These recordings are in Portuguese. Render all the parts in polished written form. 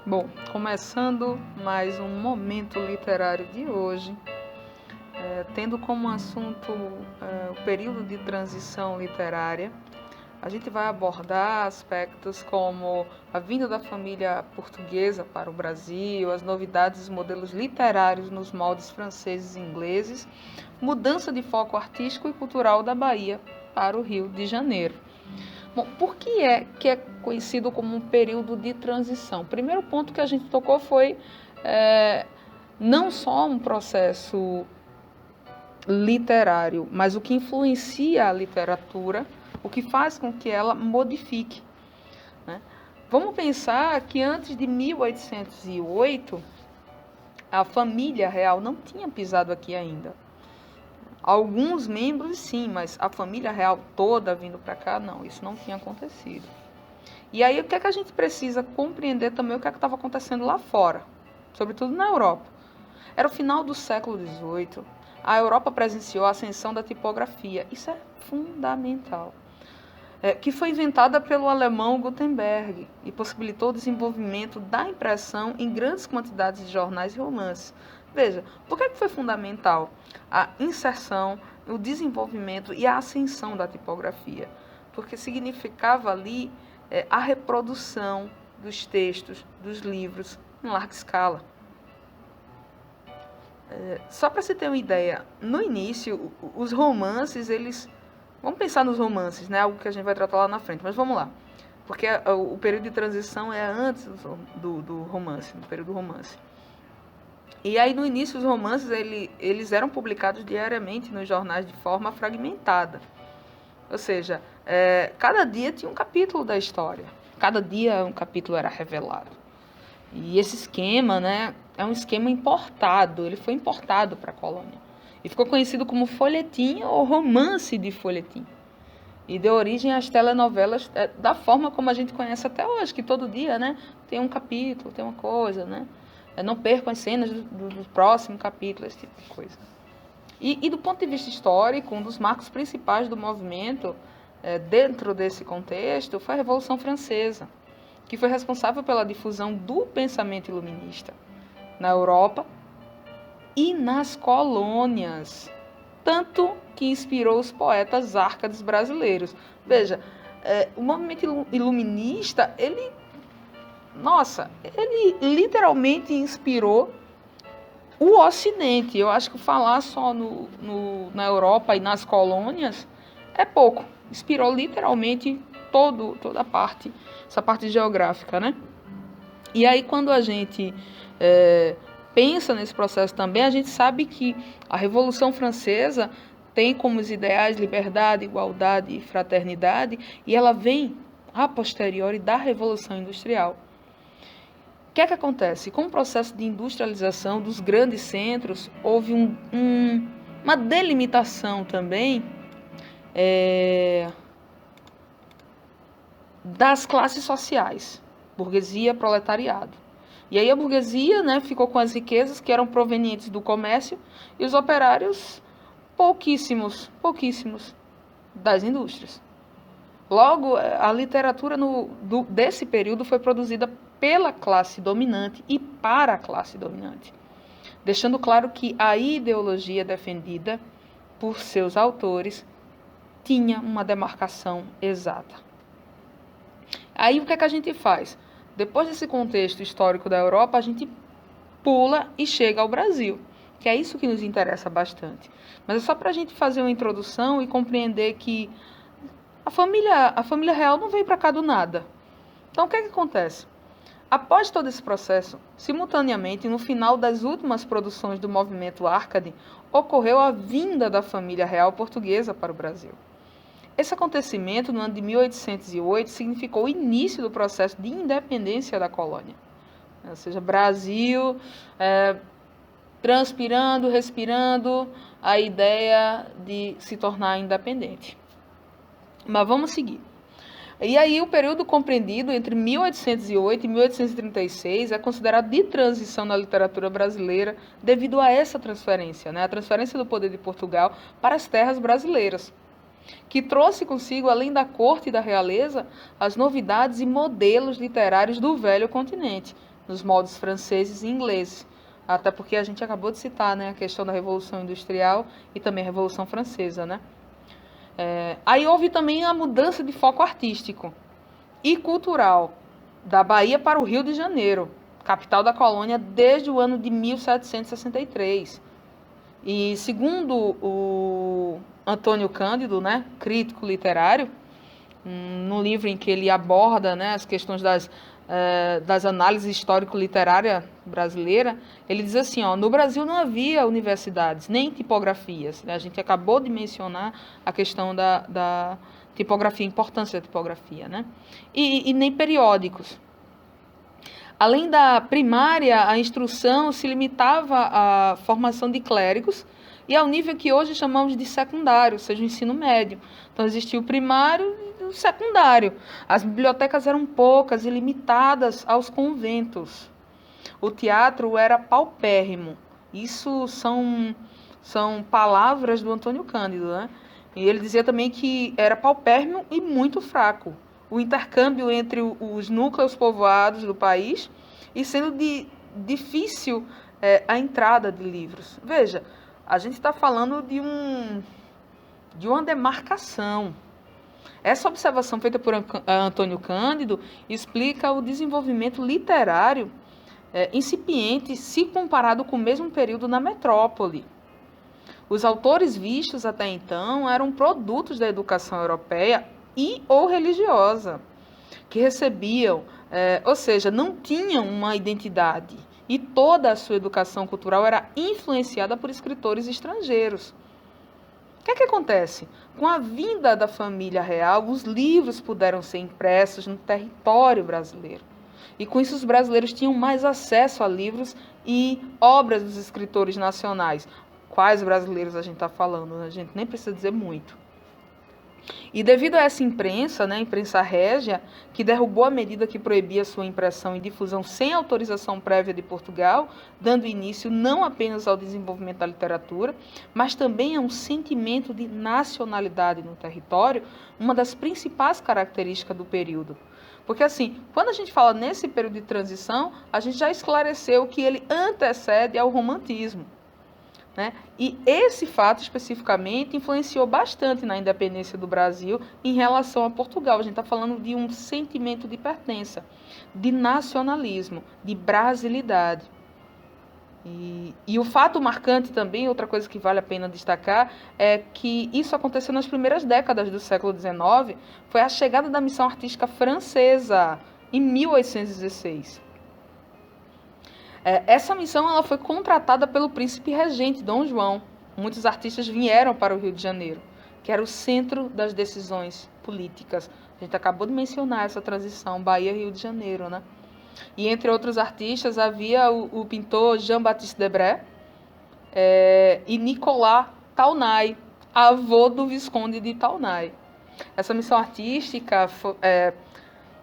Bom, começando mais um momento literário de hoje, tendo como assunto o período de transição literária, a gente vai abordar aspectos como a vinda da família portuguesa para o Brasil, as novidades e modelos literários nos moldes franceses e ingleses, mudança de foco artístico e cultural da Bahia para o Rio de Janeiro. Bom, por que é conhecido como um período de transição? O primeiro ponto que a gente tocou foi não só um processo literário, mas o que influencia a literatura, o que faz com que ela modifique, né? Vamos pensar que antes de 1808, a família real não tinha pisado aqui ainda. Alguns membros sim, mas a família real toda vindo para cá, não, isso não tinha acontecido. E aí o que é que a gente precisa compreender também o que é que estava acontecendo lá fora, sobretudo na Europa. Era o final do século XVIII, a Europa presenciou a ascensão da tipografia, isso é fundamental, que foi inventada pelo alemão Gutenberg e possibilitou o desenvolvimento da impressão em grandes quantidades de jornais e romances. Veja, por que foi fundamental a inserção, o desenvolvimento e a ascensão da tipografia? Porque significava ali a reprodução dos textos, dos livros, em larga escala. Só para você ter uma ideia, no início, os romances, eles... Vamos pensar nos romances, né? Algo que a gente vai tratar lá na frente, mas vamos lá. Porque o período de transição é antes do romance, do período do romance. E aí, no início, os romances eles eram publicados diariamente nos jornais de forma fragmentada. Ou seja, cada dia tinha um capítulo da história. Cada dia um capítulo era revelado. E esse esquema, né, é um esquema importado. Ele foi importado para a colônia. E ficou conhecido como folhetim ou romance de folhetim. E deu origem às telenovelas da forma como a gente conhece até hoje, que todo dia, né, tem um capítulo, tem uma coisa, né? Não percam as cenas do próximo capítulo, esse tipo de coisa. E do ponto de vista histórico, um dos marcos principais do movimento, dentro desse contexto, foi a Revolução Francesa, que foi responsável pela difusão do pensamento iluminista na Europa e nas colônias, tanto que inspirou os poetas árcades brasileiros. Veja, o movimento iluminista, ele literalmente inspirou o Ocidente. Eu acho que falar só na Europa e nas colônias é pouco. Inspirou literalmente toda a parte, essa parte geográfica, né? E aí, quando a gente pensa nesse processo também, a gente sabe que a Revolução Francesa tem como os ideais liberdade, igualdade e fraternidade, e ela vem a posteriori da Revolução Industrial. O que é que acontece? Com o processo de industrialização dos grandes centros, houve uma delimitação também das classes sociais, burguesia, proletariado. E aí a burguesia, né, ficou com as riquezas que eram provenientes do comércio e os operários pouquíssimos das indústrias. Logo, a literatura desse período foi produzida pela classe dominante e para a classe dominante, deixando claro que a ideologia defendida por seus autores tinha uma demarcação exata. Aí o que é que a gente faz? Depois desse contexto histórico da Europa, a gente pula e chega ao Brasil, que é isso que nos interessa bastante. Mas é só para a gente fazer uma introdução e compreender que a família real não veio para cá do nada. Então, o que é que acontece? Após todo esse processo, simultaneamente, no final das últimas produções do movimento Árcade, ocorreu a vinda da família real portuguesa para o Brasil. Esse acontecimento, no ano de 1808, significou o início do processo de independência da colônia. Ou seja, Brasil transpirando, respirando a ideia de se tornar independente. Mas vamos seguir. E aí o período compreendido entre 1808 e 1836 é considerado de transição na literatura brasileira devido a essa transferência, né? A transferência do poder de Portugal para as terras brasileiras, que trouxe consigo, além da corte e da realeza, as novidades e modelos literários do velho continente, nos moldes franceses e ingleses. Até porque a gente acabou de citar, né, a questão da Revolução Industrial e também a Revolução Francesa, né? Aí houve também a mudança de foco artístico e cultural da Bahia para o Rio de Janeiro, capital da colônia desde o ano de 1763. E segundo o Antônio Cândido, né, crítico literário, no livro em que ele aborda, né, as questões das análises histórico-literária brasileira, ele diz assim, no Brasil não havia universidades, nem tipografias. Né? A gente acabou de mencionar a questão da tipografia, a importância da tipografia, né? E nem periódicos. Além da primária, a instrução se limitava à formação de clérigos e ao nível que hoje chamamos de secundário, ou seja, o ensino médio. Então, existia o primário e o secundário. As bibliotecas eram poucas e limitadas aos conventos. O teatro era paupérrimo. Isso são palavras do Antônio Cândido, né? E ele dizia também que era paupérrimo e muito fraco. O intercâmbio entre os núcleos povoados do país e sendo difícil a entrada de livros. Veja, a gente está falando de uma demarcação. Essa observação feita por Antônio Cândido explica o desenvolvimento literário incipiente se comparado com o mesmo período na metrópole. Os autores vistos até então eram produtos da educação europeia e ou religiosa, que recebiam, ou seja, não tinham uma identidade, e toda a sua educação cultural era influenciada por escritores estrangeiros. O que acontece? Com a vinda da família real, os livros puderam ser impressos no território brasileiro. E com isso os brasileiros tinham mais acesso a livros e obras dos escritores nacionais. Quais brasileiros a gente está falando? A gente nem precisa dizer muito. E devido a essa imprensa, né, a imprensa régia, que derrubou a medida que proibia sua impressão e difusão sem autorização prévia de Portugal, dando início não apenas ao desenvolvimento da literatura, mas também a um sentimento de nacionalidade no território, uma das principais características do período. Porque, assim, quando a gente fala nesse período de transição, a gente já esclareceu que ele antecede ao romantismo. Né? E esse fato especificamente influenciou bastante na independência do Brasil em relação a Portugal. A gente está falando de um sentimento de pertença, de nacionalismo, de brasilidade. E o fato marcante também, outra coisa que vale a pena destacar, é que isso aconteceu nas primeiras décadas do século XIX, foi a chegada da missão artística francesa, em 1816. Essa missão ela foi contratada pelo príncipe regente, Dom João. Muitos artistas vieram para o Rio de Janeiro, que era o centro das decisões políticas. A gente acabou de mencionar essa transição Bahia-Rio de Janeiro, né? E entre outros artistas havia o pintor Jean-Baptiste Debré e Nicolas Taunay, avô do Visconde de Taunay. Essa missão artística,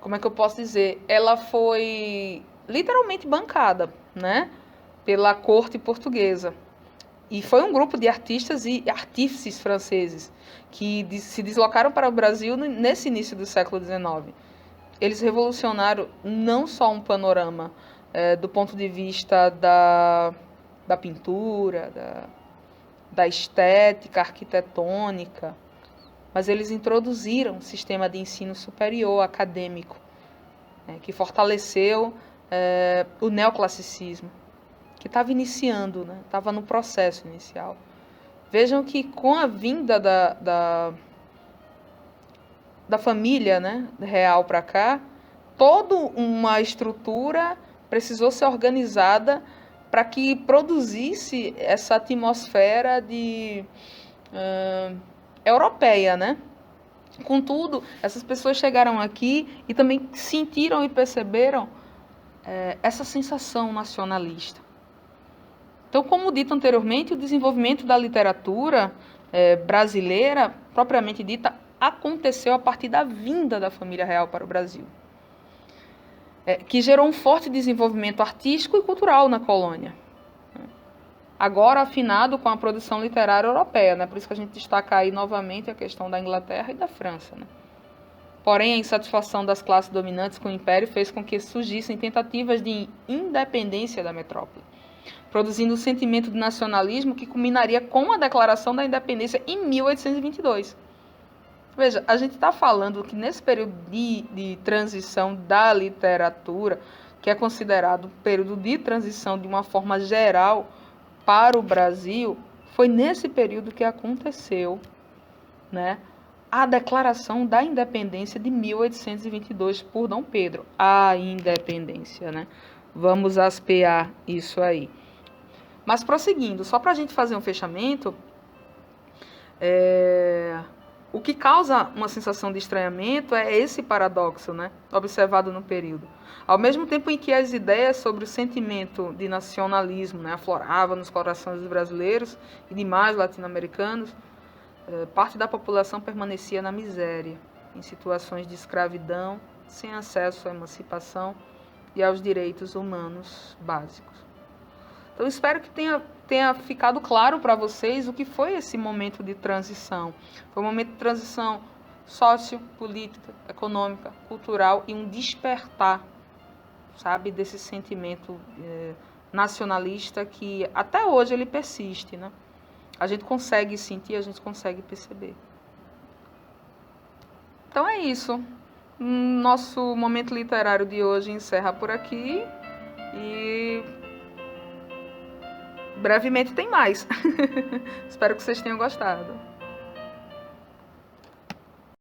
como é que eu posso dizer? Ela foi literalmente bancada, né, pela corte portuguesa. E foi um grupo de artistas e artífices franceses que se deslocaram para o Brasil nesse início do século XIX. Eles revolucionaram não só um panorama do ponto de vista da pintura, da estética arquitetônica, mas eles introduziram um sistema de ensino superior acadêmico, que fortaleceu o neoclassicismo, que estava iniciando, né? Estava no processo inicial. Vejam que com a vinda da família, né, real para cá, toda uma estrutura precisou ser organizada para que produzisse essa atmosfera europeia, né? Contudo, essas pessoas chegaram aqui e também sentiram e perceberam essa sensação nacionalista. Então, como dito anteriormente, o desenvolvimento da literatura brasileira, propriamente dita, aconteceu a partir da vinda da família real para o Brasil, que gerou um forte desenvolvimento artístico e cultural na colônia. Agora afinado com a produção literária europeia, né? Por isso que a gente destaca aí novamente a questão da Inglaterra e da França, né? Porém, a insatisfação das classes dominantes com o Império fez com que surgissem tentativas de independência da metrópole, produzindo um sentimento de nacionalismo que culminaria com a Declaração da Independência em 1822. Veja, a gente está falando que nesse período de transição da literatura, que é considerado um período de transição de uma forma geral para o Brasil, foi nesse período que aconteceu, né, a Declaração da Independência de 1822 por Dom Pedro. A independência, né? Vamos aspear isso aí. Mas prosseguindo, só para a gente fazer um fechamento, o que causa uma sensação de estranhamento é esse paradoxo, né, observado no período. Ao mesmo tempo em que as ideias sobre o sentimento de nacionalismo, né, afloravam nos corações dos brasileiros e demais latino-americanos, parte da população permanecia na miséria, em situações de escravidão, sem acesso à emancipação e aos direitos humanos básicos. Então, espero que tenha ficado claro para vocês o que foi esse momento de transição. Foi um momento de transição sociopolítica, econômica, cultural e um despertar, sabe, desse sentimento nacionalista que até hoje ele persiste, né? A gente consegue sentir, a gente consegue perceber. Então é isso. Nosso momento literário de hoje encerra por aqui e brevemente tem mais. Espero que vocês tenham gostado.